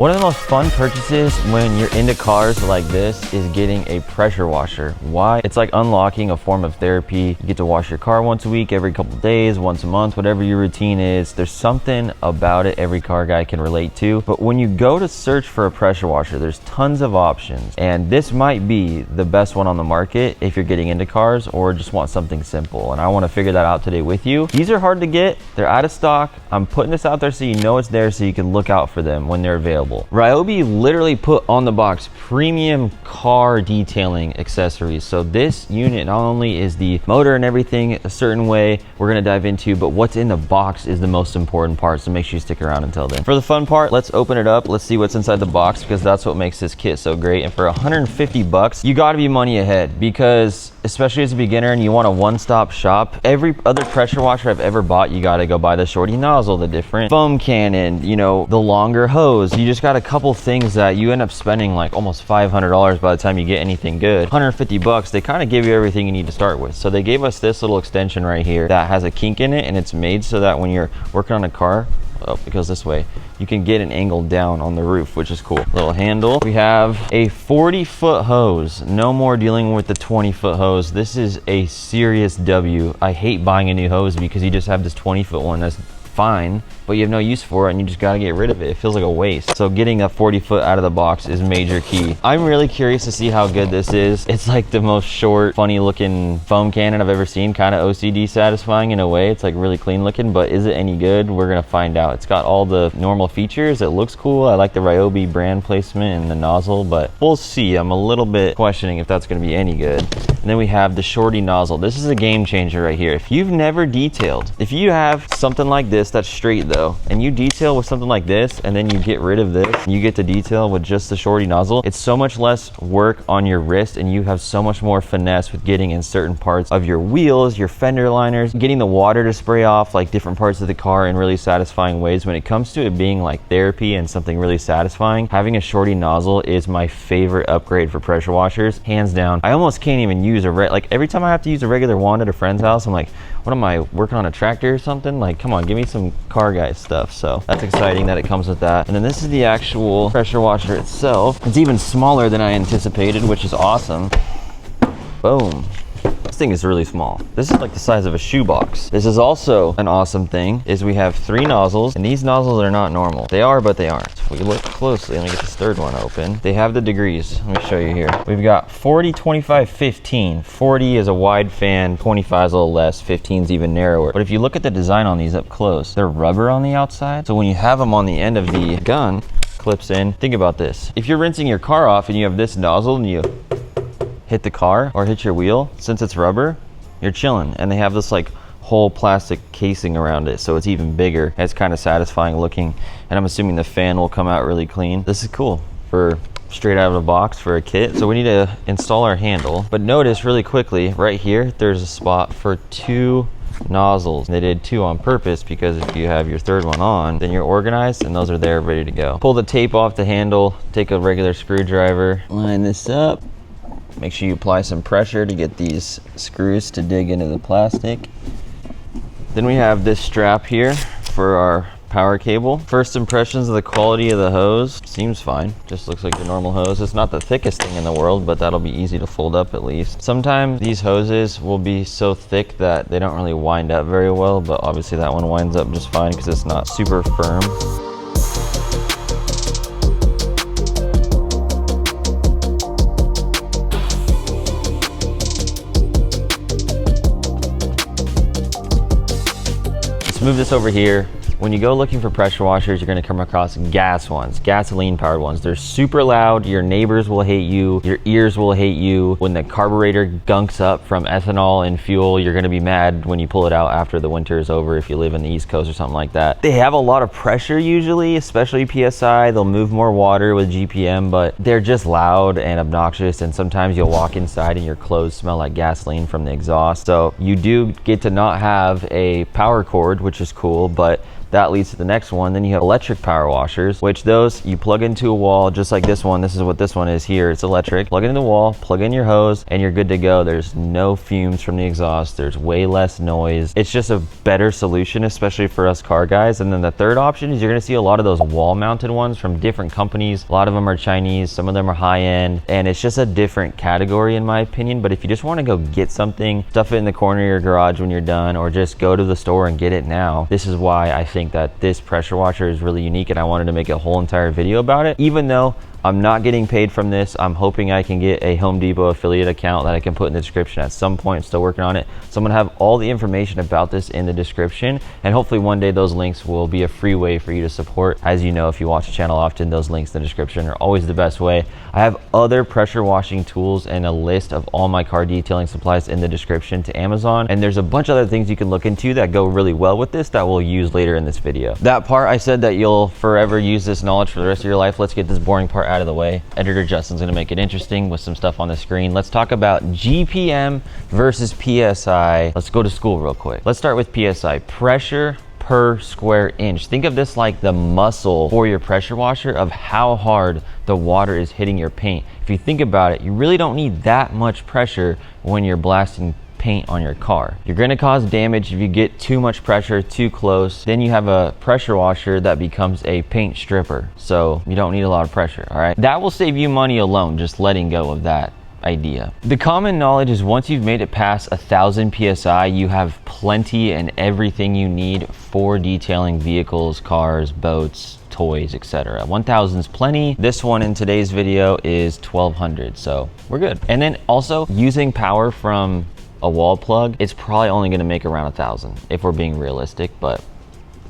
One of the most fun purchases when you're into cars like this is getting a pressure washer. Why? It's like unlocking a form of therapy. You get to wash your car once a week, every couple of days, once a month, whatever your routine is. There's something about it every car guy can relate to. But when you go to search for a pressure washer, there's tons of options. And this might be the best one on the market if you're getting into cars or just want something simple. And I want to figure that out today with you. These are hard to get. They're out of stock. I'm putting this out there so you know it's there so you can look out for them when they're available. Ryobi literally put on the box premium car detailing accessories. So this unit not only is the motor and everything a certain way we're gonna dive into, but what's in the box is the most important part. So make sure you stick around until then. For the fun part, let's open it up. Let's see what's inside the box because that's what makes this kit so great. And for 150 bucks, you gotta be money ahead because especially as a beginner and you want a one-stop shop, every other pressure washer I've ever bought, you gotta go buy the shorty nozzle, the different foam cannon, you know, the longer hose. You just got a couple things that you end up spending like almost $500 by the time you get anything good. 150 bucks, they kind of give you everything you need to start with. So they gave us this little extension right here that has a kink in it, and it's made so that when you're working on a car, oh, it goes this way, you can get an angle down on the roof, which is cool. Little handle. We have a 40-foot hose. No more dealing with the 20-foot hose. This is a serious W. I hate buying a new hose because you just have this 20-foot one that's fine, but you have no use for it and you just got to get rid of it. It feels like a waste. So getting a 40-foot out of the box is major key. I'm really curious to see how good this is. It's like the most short, funny looking foam cannon I've ever seen. Kind of OCD satisfying in a way. It's like really clean looking, but is it any good? We're gonna find out. It's got all the normal features. It looks cool. I like the Ryobi brand placement and the nozzle, but we'll see. I'm a little bit questioning if that's gonna be any good. And then we have the shorty nozzle. This is a game changer right here. If you've never detailed, if you have something like this that's straight though, and you detail with something like this, and then you get rid of this, and you get to detail with just the shorty nozzle, it's so much less work on your wrist, and you have so much more finesse with getting in certain parts of your wheels, your fender liners, getting the water to spray off like different parts of the car in really satisfying ways. When it comes to it being like therapy and something really satisfying, having a shorty nozzle is my favorite upgrade for pressure washers, hands down. I almost can't even use like every time I have to use a regular wand at a friend's house, I'm like, what am I working on, a tractor or something? Like, come on, give me some car guy stuff. So that's exciting that it comes with that. And then this is the actual pressure washer itself. It's even smaller than I anticipated, which is awesome. Boom. This thing is really small. This is like the size of a shoebox. This is also an awesome thing, is we have 3 nozzles, and these nozzles are not normal. They are, but they aren't. If we look closely, let me get this third one open. They have the degrees. Let me show you here. We've got 40, 25, 15. 40 is a wide fan, 25 is a little less, 15 is even narrower. But if you look at the design on these up close, they're rubber on the outside. So when you have them on the end of the gun, clips in. Think about this. If you're rinsing your car off and you have this nozzle and you hit the car or hit your wheel, since it's rubber, you're chilling. And they have this like whole plastic casing around it, so it's even bigger. It's kind of satisfying looking, and I'm assuming the fan will come out really clean. This is cool for straight out of the box for a kit. So we need to install our handle, but notice really quickly right here, there's a spot for 2 nozzles. They did 2 on purpose because if you have your third one on, then you're organized and those are there ready to go. Pull the tape off the handle, take a regular screwdriver, line this up. Make sure you apply some pressure to get these screws to dig into the plastic. Then we have this strap here for our power cable. First impressions of the quality of the hose, seems fine. Just looks like the normal hose. It's not the thickest thing in the world, but that'll be easy to fold up at least. Sometimes these hoses will be so thick that they don't really wind up very well, but obviously that one winds up just fine because it's not super firm. Move this over here. When you go looking for pressure washers, you're gonna come across gas ones, gasoline powered ones. They're super loud. Your neighbors will hate you. Your ears will hate you. When the carburetor gunks up from ethanol and fuel, you're gonna be mad when you pull it out after the winter is over if you live in the East Coast or something like that. They have a lot of pressure usually, especially PSI. They'll move more water with GPM, but they're just loud and obnoxious, and sometimes you'll walk inside and your clothes smell like gasoline from the exhaust. So you do get to not have a power cord, which is cool, but That leads to the next one. Then you have electric power washers, which those you plug into a wall, just like this one. This is what this one is here. It's electric. Plug it in the wall, plug in your hose, and you're good to go. There's no fumes from the exhaust. There's way less noise. It's just a better solution, especially for us car guys. And then the third option is you're gonna see a lot of those wall mounted ones from different companies. A lot of them are Chinese, some of them are high end, and it's just a different category in my opinion. But if you just wanna go get something, stuff it in the corner of your garage when you're done, or just go to the store and get it now, this is why I think that this pressure washer is really unique, and I wanted to make a whole entire video about it. Even though I'm not getting paid from this, I'm hoping I can get a Home Depot affiliate account that I can put in the description at some point. Still working on it. So I'm gonna have all the information about this in the description, and hopefully one day those links will be a free way for you to support. As you know, if you watch the channel often, those links in the description are always the best way. I have other pressure washing tools and a list of all my car detailing supplies in the description to Amazon, and there's a bunch of other things you can look into that go really well with this that we'll use later in this video. That part, I said that you'll forever use this knowledge for the rest of your life. Let's get this boring part out of the way. Editor Justin's gonna make it interesting with some stuff on the screen. Let's talk about GPM versus PSI. Let's go to school real quick. Let's start with PSI, pressure per square inch. Think of this like the muscle for your pressure washer of how hard the water is hitting your paint. If you think about it, you really don't need that much pressure when you're blasting paint on your car. You're gonna cause damage if you get too much pressure too close. Then you have a pressure washer that becomes a paint stripper. So you don't need a lot of pressure, all right? That will save you money alone, just letting go of that idea. The common knowledge is once you've made it past 1,000 PSI, you have plenty and everything you need for detailing vehicles, cars, boats, toys, etc. 1,000 is plenty. This one in today's video is 1,200, so we're good. And then also using power from a wall plug, it's probably only gonna make around 1,000 if we're being realistic, but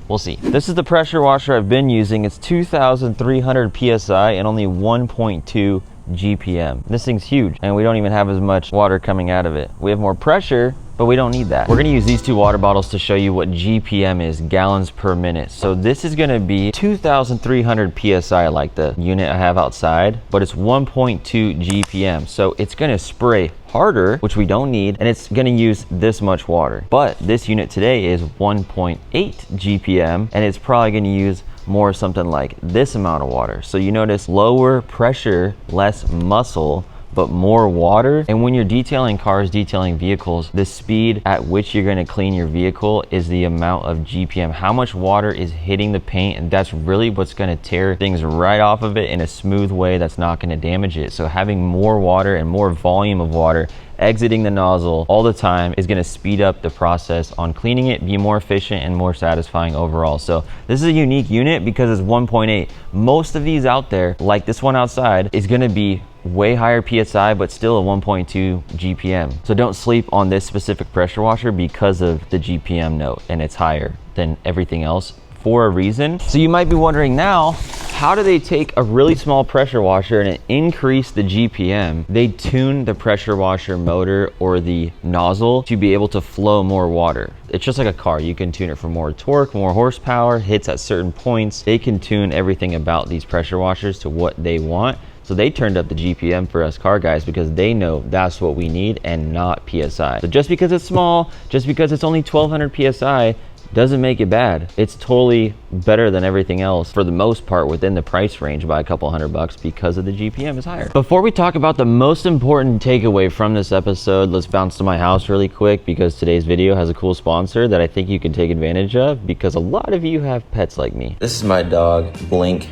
we'll see. This is the pressure washer I've been using. It's 2,300 PSI and only 1.2 GPM. This thing's huge, and we don't even have as much water coming out of it. We have more pressure, but we don't need that. We're gonna use these two water bottles to show you what GPM is, gallons per minute. So this is gonna be 2,300 PSI like the unit I have outside, but it's 1.2 GPM. So it's gonna spray harder, which we don't need, and it's gonna use this much water. But this unit today is 1.8 GPM, and it's probably gonna use more something like this amount of water. So you notice lower pressure, less muscle, but more water. And when you're detailing cars, detailing vehicles, the speed at which you're gonna clean your vehicle is the amount of GPM, how much water is hitting the paint, and that's really what's gonna tear things right off of it in a smooth way that's not gonna damage it. So having more water and more volume of water exiting the nozzle all the time is gonna speed up the process on cleaning it, be more efficient and more satisfying overall. So this is a unique unit because it's 1.8. Most of these out there, like this one outside, is gonna be way higher PSI, but still a 1.2 GPM. So don't sleep on this specific pressure washer because of the GPM note, and it's higher than everything else for a reason. So you might be wondering now, how do they take a really small pressure washer and increase the GPM? They tune the pressure washer motor or the nozzle to be able to flow more water. It's just like a car. You can tune it for more torque, more horsepower, hits at certain points. They can tune everything about these pressure washers to what they want. So they turned up the GPM for us car guys because they know that's what we need and not PSI. So just because it's small, just because it's only 1,200 PSI, doesn't make it bad. It's totally better than everything else for the most part within the price range by a couple $100 because of the GPM is higher. Before we talk about the most important takeaway from this episode, let's bounce to my house really quick because today's video has a cool sponsor that I think you can take advantage of because a lot of you have pets like me. This is my dog, Blink.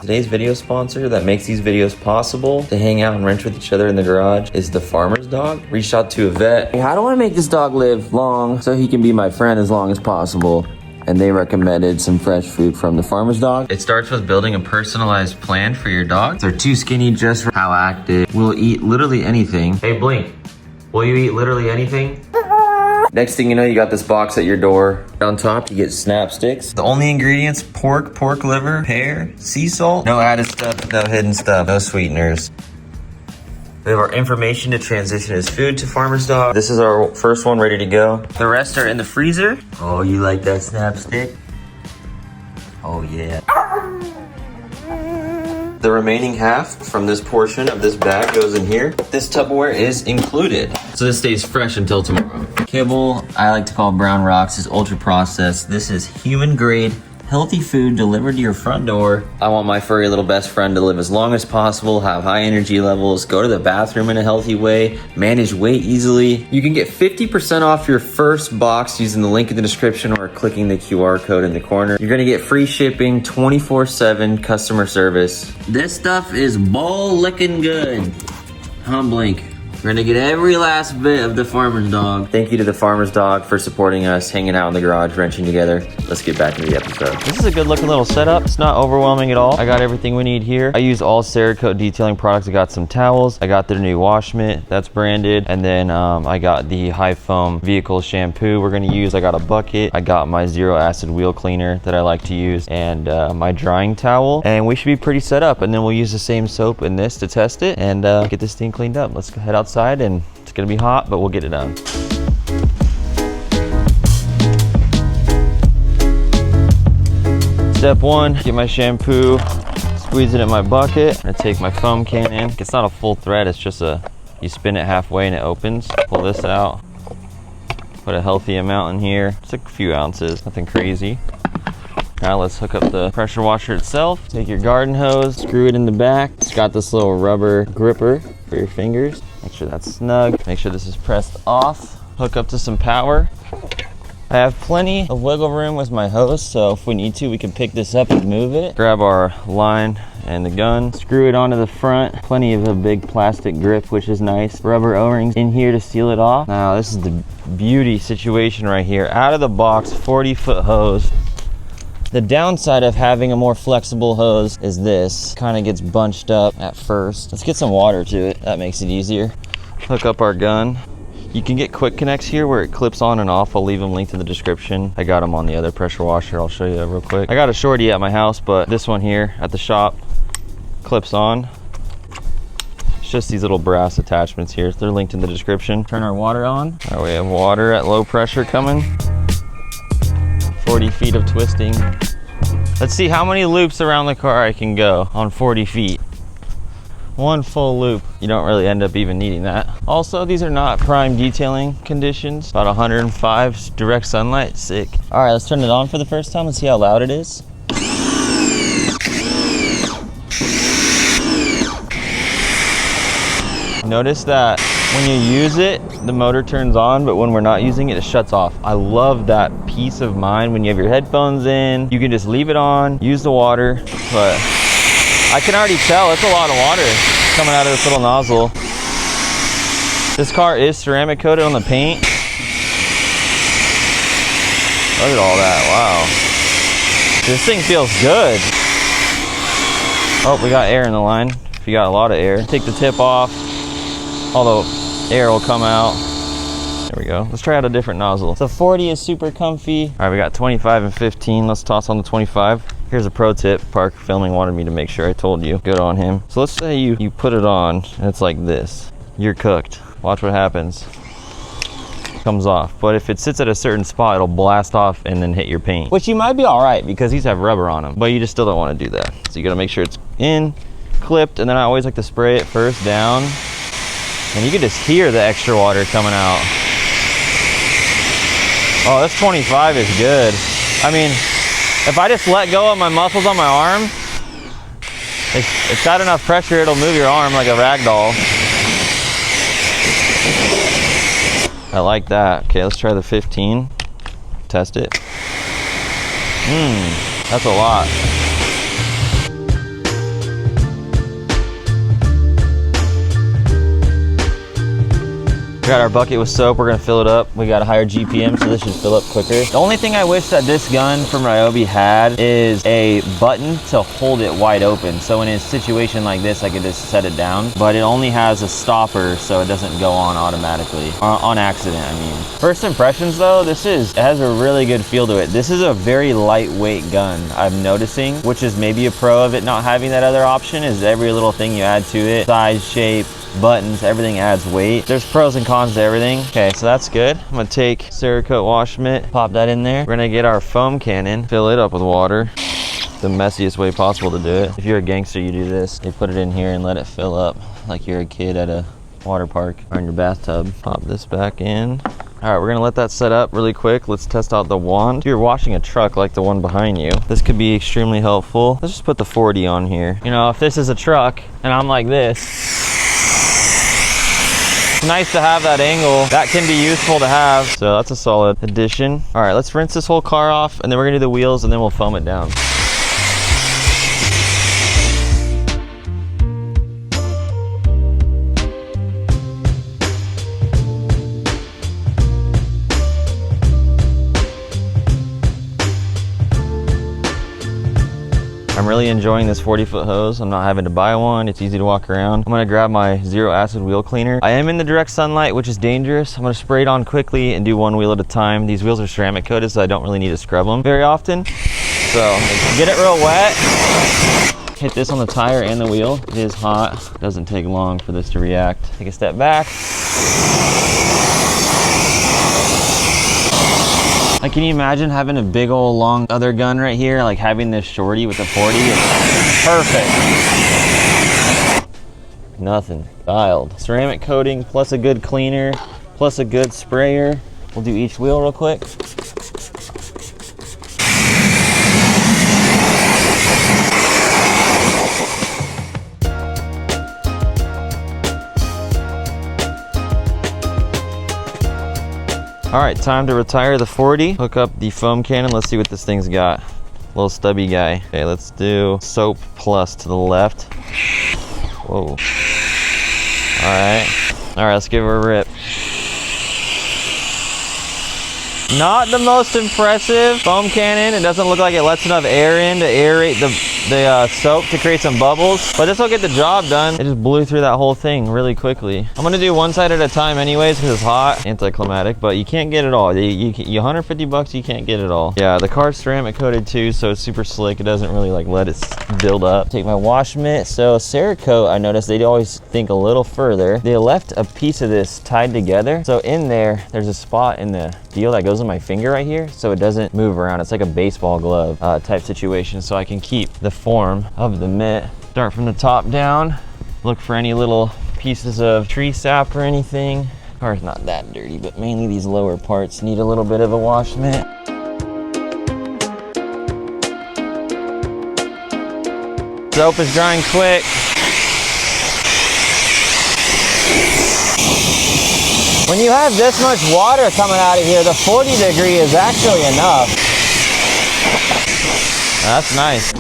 Today's video sponsor that makes these videos possible to hang out and wrench with each other in the garage is the farmer's dog. Reached out to a vet. How do I make this dog live long so he can be my friend as long as possible? And they recommended some fresh food from the farmer's dog. It starts with building a personalized plan for your dog. They're too skinny just for how active. Will eat literally anything. Hey Blink, will you eat literally anything? Next thing you know, you got this box at your door. On top, you get snap sticks. The only ingredients, pork liver, pear, sea salt. No added stuff, no hidden stuff, no sweeteners. We have our information to transition his food to farmer's dog. This is our first one ready to go. The rest are in the freezer. Oh, you like that snap stick? Oh yeah. The remaining half from this portion of this bag goes in here. This Tupperware is included. So this stays fresh until tomorrow. Kibble, I like to call Brown Rocks, is ultra processed. This is human grade, healthy food delivered to your front door. I want my furry little best friend to live as long as possible, have high energy levels, go to the bathroom in a healthy way, manage weight easily. You can get 50% off your first box using the link in the description or clicking the QR code in the corner. You're gonna get free shipping, 24/7 customer service. This stuff is bowl licking good. Blink. We're gonna get every last bit of the Farmer's Dog. Thank you to the Farmer's Dog for supporting us, hanging out in the garage, wrenching together. Let's get back into the episode. This is a good looking little setup. It's not overwhelming at all. I got everything we need here. I use all Cerakote detailing products. I got some towels. I got their new wash mitt that's branded. And then I got the high foam vehicle shampoo we're gonna use. I got a bucket. I got my zero acid wheel cleaner that I like to use, and my drying towel. And we should be pretty set up. And then we'll use the same soap in this to test it and get this thing cleaned up. Let's head outside. And it's gonna be hot, but we'll get it done. Step one, get my shampoo, squeeze it in my bucket. I'm gonna take my foam can in. It's not a full thread, it's just you spin it halfway and it opens. Pull this out, put a healthy amount in here. It's like a few ounces, nothing crazy. Now let's hook up the pressure washer itself. Take your garden hose, screw it in the back. It's got this little rubber gripper for your fingers. Make sure that's snug. Make sure this is pressed off. Hook up to some power. I have plenty of wiggle room with my hose, so if we need to, we can pick this up and move it. Grab our line and the gun, screw it onto the front. Plenty of a big plastic grip, which is nice. Rubber O-rings in here to seal it off. Now this is the beauty situation right here. Out of the box, 40-foot hose. The downside of having a more flexible hose is this. Kind of gets bunched up at first. Let's get some water to it. That makes it easier. Hook up our gun. You can get quick connects here where it clips on and off. I'll leave them linked in the description. I got them on the other pressure washer. I'll show you real quick. I got a shorty at my house, but this one here at the shop clips on. It's just these little brass attachments here. They're linked in the description. Turn our water on. All right, we have water at low pressure coming. 40 feet of twisting. Let's see how many loops around the car I can go on 40 feet. One full loop. You don't really end up even needing that. Also, these are not prime detailing conditions. About 105 direct sunlight, sick. All right, let's turn it on for the first time. Let's see how loud it is. Notice that when you use it, the motor turns on, but when we're not using it, it shuts off. I love that peace of mind when you have your headphones in. You can just leave it on, use the water, but I can already tell it's a lot of water coming out of this little nozzle. This car is ceramic coated on the paint. Look at all that, wow. This thing feels good. Oh, we got air in the line. If you got a lot of air, take the tip off. All the air will come out. There we go. Let's try out a different nozzle. So 40 is super comfy. All right, we got 25 and 15. Let's toss on the 25. Here's a pro tip. Park Filming wanted me to make sure I told you. Good on him. So let's say you put it on and it's like this. You're cooked. Watch what happens. Comes off. But if it sits at a certain spot, it'll blast off and then hit your paint, which you might be all right because these have rubber on them, but you just still don't want to do that. So you got to make sure it's in, clipped, and then I always like to spray it first down. And you can just hear the extra water coming out. Oh, this 25 is good. I mean, if I just let go of my muscles on my arm, it's got enough pressure, it'll move your arm like a rag doll. I like that. Okay, let's try the 15. Test it. That's a lot. We got our bucket with soap. We're gonna fill it up. We got a higher GPM, so this should fill up quicker. The only thing I wish that this gun from Ryobi had is a button to hold it wide open. So in a situation like this, I could just set it down, but it only has a stopper, so it doesn't go on automatically, on accident, I mean. First impressions though, it has a really good feel to it. This is a very lightweight gun, I'm noticing, which is maybe a pro of it not having that other option, is every little thing you add to it, size, shape, buttons, everything adds weight. There's pros and cons to everything. Okay, so that's good. I'm gonna take Cerakote wash mitt, pop that in there. We're gonna get our foam cannon, fill it up with water. the messiest way possible to do it. If you're a gangster, you do this. You put it in here and let it fill up like you're a kid at a water park or in your bathtub. Pop this back in. All right, we're gonna let that set up really quick. Let's test out the wand. If you're washing a truck like the one behind you, this could be extremely helpful. Let's just put the 40 on here. You know, if this is a truck and I'm like this, it's nice to have that angle. That can be useful to have. So that's a solid addition. All right, let's rinse this whole car off and then we're gonna do the wheels and then we'll foam it down. I'm really enjoying this 40-foot hose. I'm not having to buy one. It's easy to walk around. I'm gonna grab my zero acid wheel cleaner. I am in the direct sunlight, which is dangerous. I'm gonna spray it on quickly and do one wheel at a time. These wheels are ceramic coated, so I don't really need to scrub them very often. So get it real wet. Hit this on the tire and the wheel. It is hot. Doesn't take long for this to react. Take a step back. Like, can you imagine having a big old long other gun right here? Like having this shorty with a 40, it's perfect. Nothing, dialed. Ceramic coating plus a good cleaner, plus a good sprayer. We'll do each wheel real quick. All right, time to retire the 40. Hook up the foam cannon. Let's see what this thing's got. Little stubby guy. Okay, let's do soap plus to the left. Whoa. All right, let's give her a rip. Not the most impressive foam cannon. It doesn't look like it lets enough air in to aerate the soap to create some bubbles, but this will get the job done. It just blew through that whole thing really quickly. I'm gonna do one side at a time anyways because it's hot, anticlimactic, but you can't get it all. You 150 bucks, you can't get it all. Yeah, the car's ceramic coated too, so it's super slick. It doesn't really like let it build up. Take my wash mitt. So Cerakote, I noticed they always think a little further. They left a piece of this tied together. So in there's a spot in the deal that goes on my finger right here, so it doesn't move around. It's like a baseball glove type situation, so I can keep the form of the mitt. Start from the top down, look for any little pieces of tree sap or anything. Car's not that dirty, but mainly these lower parts need a little bit of a wash mitt. Soap is drying quick. When you have this much water coming out of here, the 40 degree is actually enough. That's nice.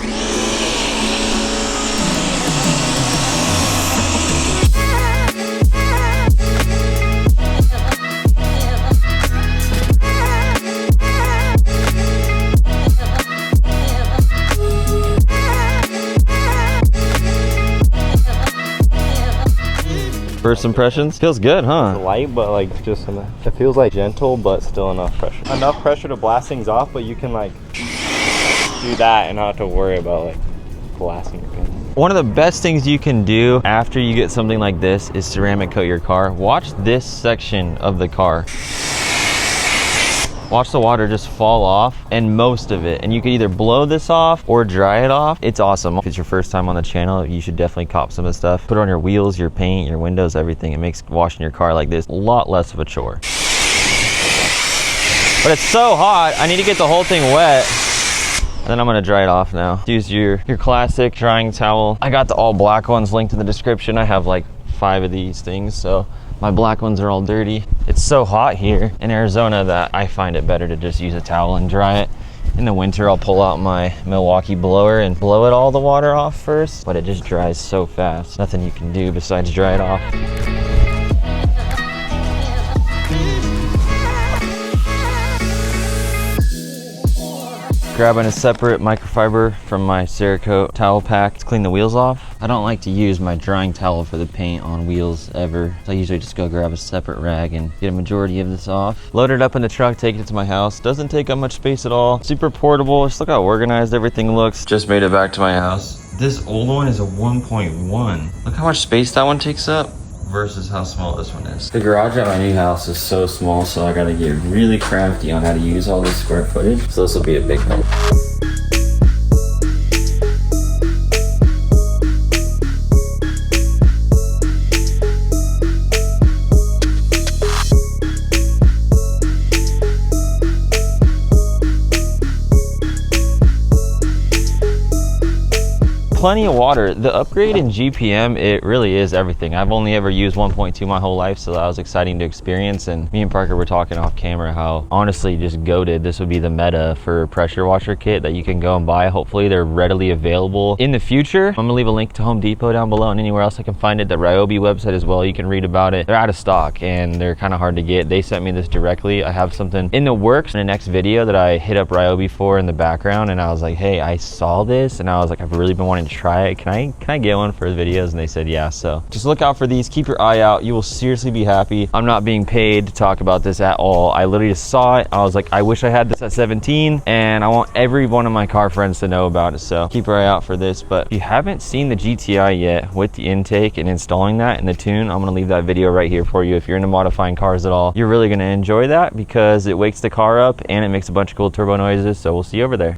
First impressions? Feels good, huh? It's light, but like just enough. It feels like gentle, but still enough pressure. Enough pressure to blast things off, but you can like do that and not have to worry about like blasting your pin. One of the best things you can do after you get something like this is ceramic coat your car. Watch this section of the car. Watch the water just fall off, and most of it. And you can either blow this off or dry it off. It's awesome. If it's your first time on the channel, you should definitely cop some of this stuff. Put it on your wheels, your paint, your windows, everything. It makes washing your car like this a lot less of a chore. But it's so hot, I need to get the whole thing wet. And then I'm gonna dry it off now. Use your classic drying towel. I got the all black ones linked in the description. I have like 5 of these things, so my black ones are all dirty. It's so hot here in Arizona that I find it better to just use a towel and dry it. In the winter, I'll pull out my Milwaukee blower and blow all the water off first, but it just dries so fast. Nothing you can do besides dry it off. Grabbing a separate microfiber from my Cerakote towel pack to clean the wheels off. I don't like to use my drying towel for the paint on wheels ever. So I usually just go grab a separate rag and get a majority of this off. Load it up in the truck, take it to my house. Doesn't take up much space at all. Super portable. Just look how organized everything looks. Just made it back to my house. This old one is a 1.1. Look how much space that one takes up versus how small this one is. The garage at my new house is so small, so I gotta get really crafty on how to use all this square footage. So this will be a big help. plenty of water. The upgrade in GPM, it really is everything. I've only ever used 1.2 my whole life, so that was exciting to experience. And me and Parker were talking off camera how honestly just goated this would be the meta for pressure washer kit that you can go and buy. Hopefully they're readily available in the future. I'm gonna leave a link to Home Depot down below and anywhere else I can find it. The Ryobi website as well, you can read about it. They're out of stock and they're kind of hard to get. They sent me this directly. I have something in the works in the next video that I hit up Ryobi for in the background, and I was like, hey, I saw this and I was like, I've really been wanting to try it. Can I get one for the videos? And they said yeah. So just look out for these, keep your eye out. You will seriously be happy. I'm not being paid to talk about this at all. I literally just saw it. I was like, I wish I had this at 17 and I want every one of my car friends to know about it. So keep your eye out for this. But if you haven't seen the GTI yet with the intake and installing that in the tune, I'm gonna leave that video right here for you. If you're into modifying cars at all, you're really gonna enjoy that because it wakes the car up and it makes a bunch of cool turbo noises. So we'll see you over there.